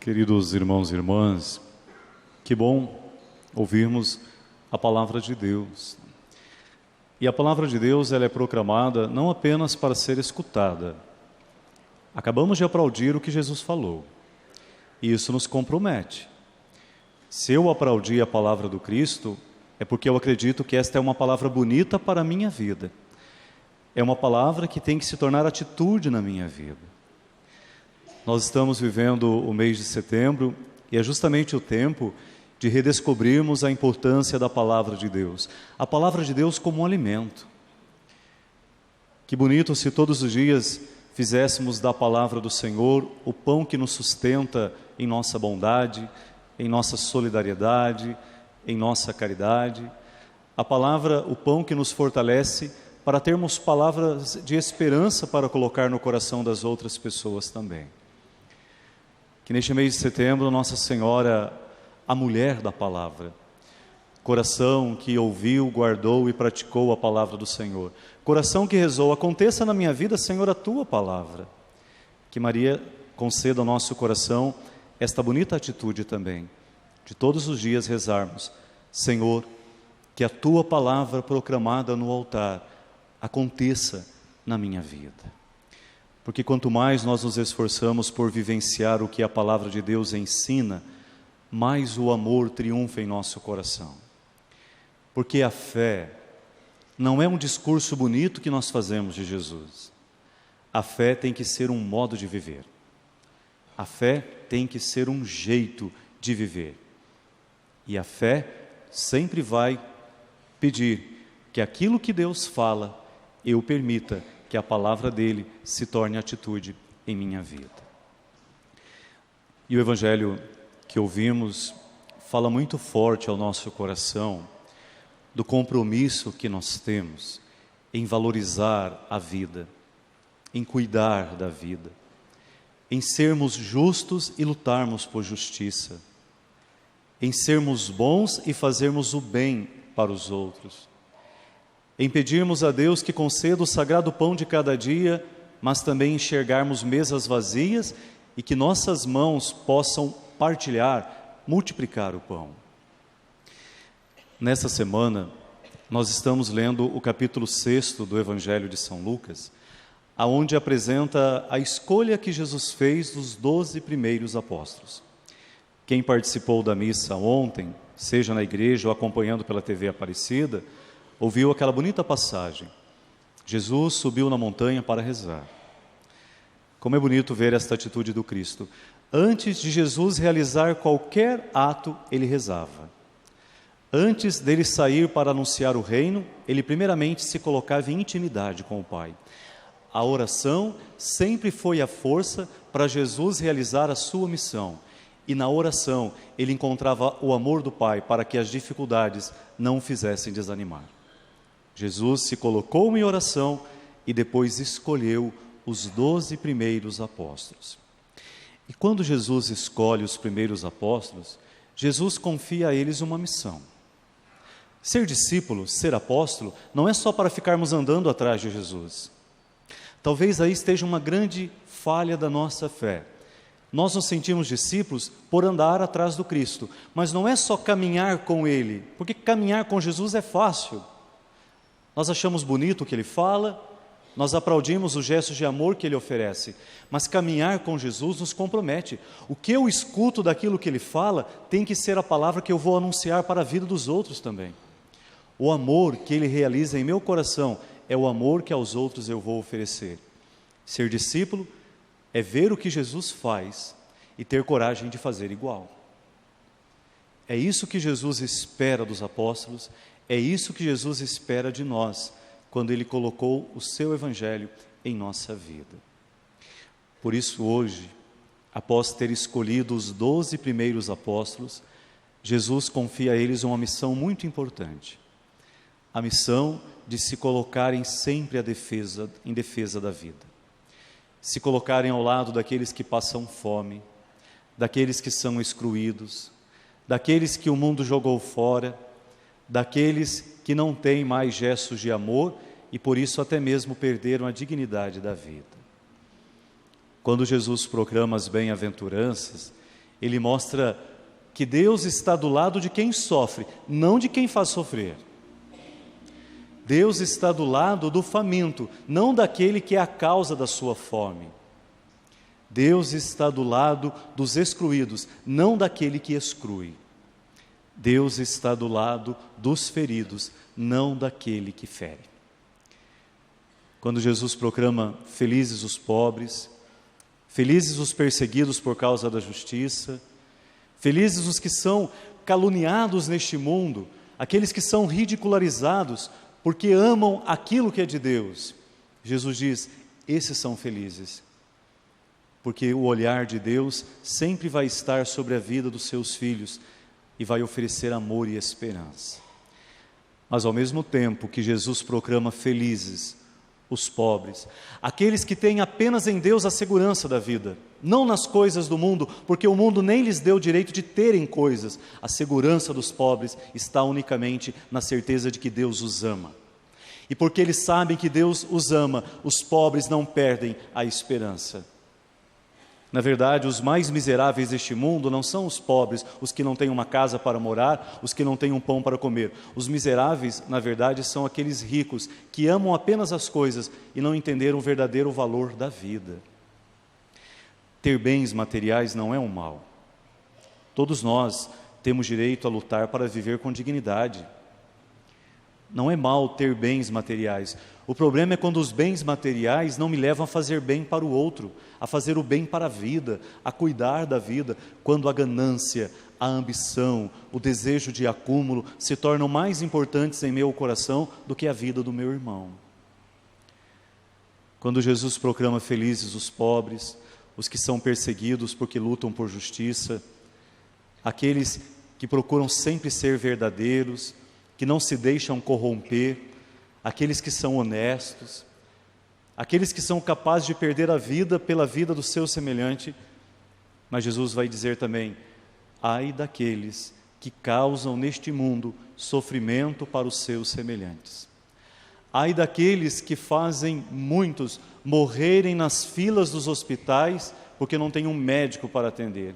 Queridos irmãos e irmãs, que bom ouvirmos a palavra de Deus. E a palavra de Deus, ela é proclamada não apenas para ser escutada. Acabamos de aplaudir o que Jesus falou, e isso nos compromete. Se eu aplaudi a palavra do Cristo, é porque eu acredito que esta é uma palavra bonita para a minha vida. É uma palavra que tem que se tornar atitude na minha vida. Nós estamos vivendo o mês de setembro e é justamente o tempo de redescobrirmos a importância da palavra de Deus. A palavra de Deus como um alimento. Que bonito se todos os dias fizéssemos da palavra do Senhor o pão que nos sustenta em nossa bondade, em nossa solidariedade, em nossa caridade. A palavra, o pão que nos fortalece para termos palavras de esperança para colocar no coração das outras pessoas também. Que neste mês de setembro, Nossa Senhora, a mulher da palavra, coração que ouviu, guardou e praticou a palavra do Senhor, coração que rezou, aconteça na minha vida, Senhor, a tua palavra. Que Maria conceda ao nosso coração esta bonita atitude também, de todos os dias rezarmos: Senhor, que a tua palavra proclamada no altar aconteça na minha vida. Porque quanto mais nós nos esforçamos por vivenciar o que a palavra de Deus ensina, mais o amor triunfa em nosso coração. Porque a fé não é um discurso bonito que nós fazemos de Jesus. A fé tem que ser um modo de viver. A fé tem que ser um jeito de viver. E a fé sempre vai pedir que aquilo que Deus fala, eu permita que a palavra dele se torne atitude em minha vida. E o Evangelho que ouvimos fala muito forte ao nosso coração do compromisso que nós temos em valorizar a vida, em cuidar da vida, em sermos justos e lutarmos por justiça, em sermos bons e fazermos o bem para os outros, em pedirmos a Deus que conceda o sagrado pão de cada dia, mas também enxergarmos mesas vazias e que nossas mãos possam partilhar, multiplicar o pão. Nesta semana, nós estamos lendo o capítulo 6 do Evangelho de São Lucas, aonde apresenta a escolha que Jesus fez dos 12 primeiros apóstolos. Quem participou da missa ontem, seja na igreja ou acompanhando pela TV Aparecida, ouviu aquela bonita passagem. Jesus subiu na montanha para rezar. Como é bonito ver esta atitude do Cristo. Antes de Jesus realizar qualquer ato, ele rezava. Antes dele sair para anunciar o reino, ele primeiramente se colocava em intimidade com o Pai. A oração sempre foi a força para Jesus realizar a sua missão. E na oração, ele encontrava o amor do Pai para que as dificuldades não o fizessem desanimar. Jesus se colocou em oração e depois escolheu os 12 primeiros apóstolos. E quando Jesus escolhe os primeiros apóstolos, Jesus confia a eles uma missão. Ser discípulo, ser apóstolo, não é só para ficarmos andando atrás de Jesus. Talvez aí esteja uma grande falha da nossa fé. Nós nos sentimos discípulos por andar atrás do Cristo, mas não é só caminhar com Ele, porque caminhar com Jesus é fácil. Nós achamos bonito o que Ele fala, nós aplaudimos os gestos de amor que Ele oferece, mas caminhar com Jesus nos compromete. O que eu escuto daquilo que Ele fala tem que ser a palavra que eu vou anunciar para a vida dos outros também. O amor que Ele realiza em meu coração é o amor que aos outros eu vou oferecer. Ser discípulo é ver o que Jesus faz e ter coragem de fazer igual. É isso que Jesus espera dos apóstolos. É isso que Jesus espera de nós, quando Ele colocou o seu Evangelho em nossa vida. Por isso hoje, após ter escolhido os 12 primeiros apóstolos, Jesus confia a eles uma missão muito importante. A missão de se colocarem sempre em defesa da vida. Se colocarem ao lado daqueles que passam fome, daqueles que são excluídos, daqueles que o mundo jogou fora, daqueles que não têm mais gestos de amor e por isso até mesmo perderam a dignidade da vida. Quando Jesus proclama as bem-aventuranças, Ele mostra que Deus está do lado de quem sofre, não de quem faz sofrer. Deus está do lado do faminto, não daquele que é a causa da sua fome. Deus está do lado dos excluídos, não daquele que exclui. Deus está do lado dos feridos, não daquele que fere. Quando Jesus proclama felizes os pobres, felizes os perseguidos por causa da justiça, felizes os que são caluniados neste mundo, aqueles que são ridicularizados porque amam aquilo que é de Deus. Jesus diz, esses são felizes, porque o olhar de Deus sempre vai estar sobre a vida dos seus filhos e vai oferecer amor e esperança. Mas ao mesmo tempo que Jesus proclama felizes os pobres, aqueles que têm apenas em Deus a segurança da vida, não nas coisas do mundo, porque o mundo nem lhes deu o direito de terem coisas. A segurança dos pobres está unicamente na certeza de que Deus os ama. E porque eles sabem que Deus os ama, os pobres não perdem a esperança. Na verdade, os mais miseráveis deste mundo não são os pobres, os que não têm uma casa para morar, os que não têm um pão para comer. Os miseráveis, na verdade, são aqueles ricos que amam apenas as coisas e não entenderam o verdadeiro valor da vida. Ter bens materiais não é um mal. Todos nós temos direito a lutar para viver com dignidade. Não é mal ter bens materiais. O problema é quando os bens materiais não me levam a fazer bem para o outro, a fazer o bem para a vida, a cuidar da vida, quando a ganância, a ambição, o desejo de acúmulo se tornam mais importantes em meu coração do que a vida do meu irmão. Quando Jesus proclama felizes os pobres, os que são perseguidos porque lutam por justiça, aqueles que procuram sempre ser verdadeiros, que não se deixam corromper, aqueles que são honestos, aqueles que são capazes de perder a vida pela vida do seu semelhante. Mas Jesus vai dizer também, ai daqueles que causam neste mundo sofrimento para os seus semelhantes. Ai daqueles que fazem muitos morrerem nas filas dos hospitais porque não tem um médico para atender.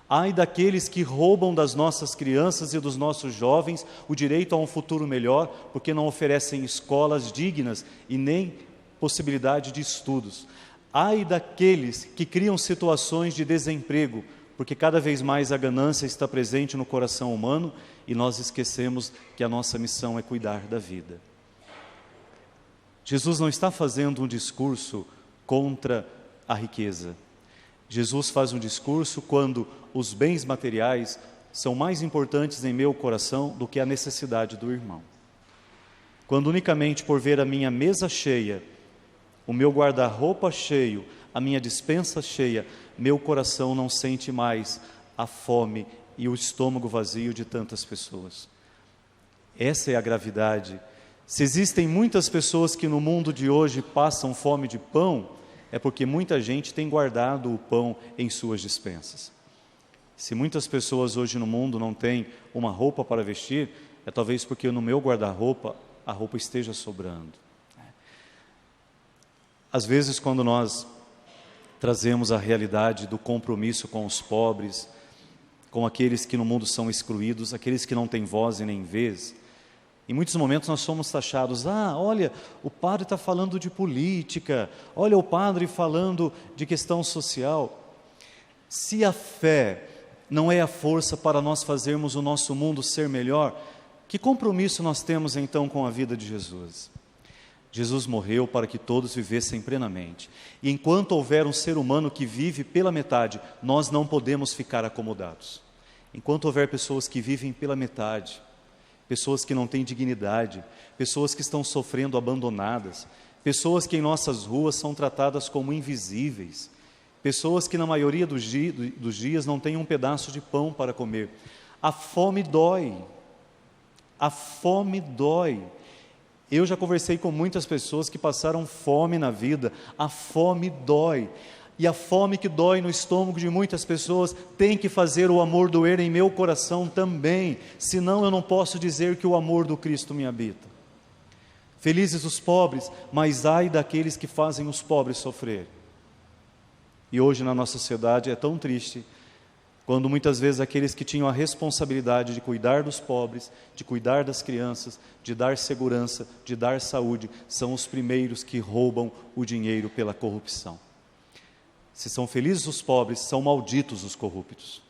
Ai daqueles que roubam das nossas crianças e dos nossos jovens o direito a um futuro melhor, porque não oferecem escolas dignas e nem possibilidade de estudos. Ai daqueles que criam situações de desemprego, porque cada vez mais a ganância está presente no coração humano e nós esquecemos que a nossa missão é cuidar da vida. Jesus não está fazendo um discurso contra a riqueza. Jesus faz um discurso quando os bens materiais são mais importantes em meu coração do que a necessidade do irmão. Quando unicamente por ver a minha mesa cheia, o meu guarda-roupa cheio, a minha despensa cheia, meu coração não sente mais a fome e o estômago vazio de tantas pessoas. Essa é a gravidade. Se existem muitas pessoas que no mundo de hoje passam fome de pão, é porque muita gente tem guardado o pão em suas despensas. Se muitas pessoas hoje no mundo não têm uma roupa para vestir, é talvez porque no meu guarda-roupa a roupa esteja sobrando. Às vezes, quando nós trazemos a realidade do compromisso com os pobres, com aqueles que no mundo são excluídos, aqueles que não têm voz e nem vez, em muitos momentos nós somos taxados, olha, o padre está falando de política, olha o padre falando de questão social. Se a fé não é a força para nós fazermos o nosso mundo ser melhor, que compromisso nós temos então com a vida de Jesus? Jesus morreu para que todos vivessem plenamente. E enquanto houver um ser humano que vive pela metade, nós não podemos ficar acomodados. Enquanto houver pessoas que vivem pela metade, pessoas que não têm dignidade, pessoas que estão sofrendo abandonadas, pessoas que em nossas ruas são tratadas como invisíveis, pessoas que na maioria dos dias não têm um pedaço de pão para comer. A fome dói, a fome dói. Eu já conversei com muitas pessoas que passaram fome na vida, a fome dói. E a fome que dói no estômago de muitas pessoas tem que fazer o amor doer em meu coração também, senão eu não posso dizer que o amor do Cristo me habita. Felizes os pobres, mas ai daqueles que fazem os pobres sofrer. E hoje na nossa sociedade é tão triste quando muitas vezes aqueles que tinham a responsabilidade de cuidar dos pobres, de cuidar das crianças, de dar segurança, de dar saúde, são os primeiros que roubam o dinheiro pela corrupção. Se são felizes os pobres, são malditos os corruptos.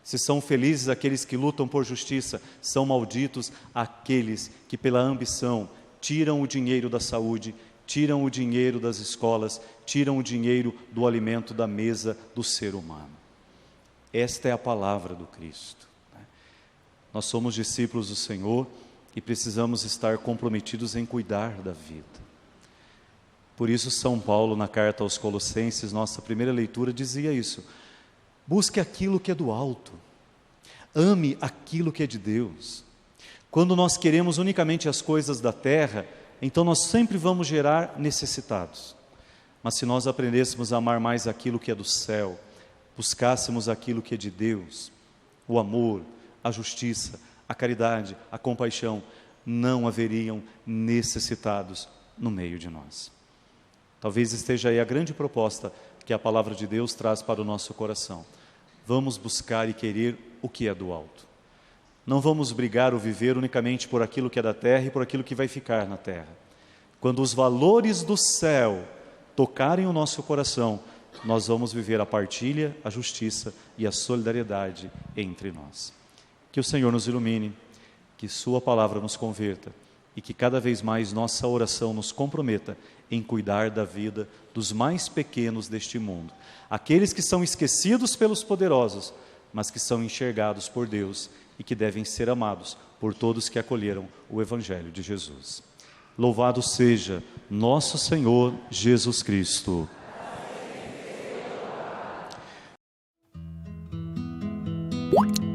Se são felizes aqueles que lutam por justiça, são malditos aqueles que pela ambição tiram o dinheiro da saúde, tiram o dinheiro das escolas, tiram o dinheiro do alimento da mesa do ser humano. Esta é a palavra do Cristo. Nós somos discípulos do Senhor e precisamos estar comprometidos em cuidar da vida. Por isso São Paulo, na carta aos Colossenses, nossa primeira leitura, dizia isso: busque aquilo que é do alto, ame aquilo que é de Deus. Quando nós queremos unicamente as coisas da terra, então nós sempre vamos gerar necessitados. Mas se nós aprendêssemos a amar mais aquilo que é do céu, buscássemos aquilo que é de Deus, o amor, a justiça, a caridade, a compaixão, não haveriam necessitados no meio de nós. Talvez esteja aí a grande proposta que a palavra de Deus traz para o nosso coração. Vamos buscar e querer o que é do alto. Não vamos brigar ou viver unicamente por aquilo que é da terra e por aquilo que vai ficar na terra. Quando os valores do céu tocarem o nosso coração, nós vamos viver a partilha, a justiça e a solidariedade entre nós. Que o Senhor nos ilumine, que Sua palavra nos converta e que cada vez mais nossa oração nos comprometa em cuidar da vida dos mais pequenos deste mundo. Aqueles que são esquecidos pelos poderosos, mas que são enxergados por Deus e que devem ser amados por todos que acolheram o Evangelho de Jesus. Louvado seja nosso Senhor Jesus Cristo. Amém.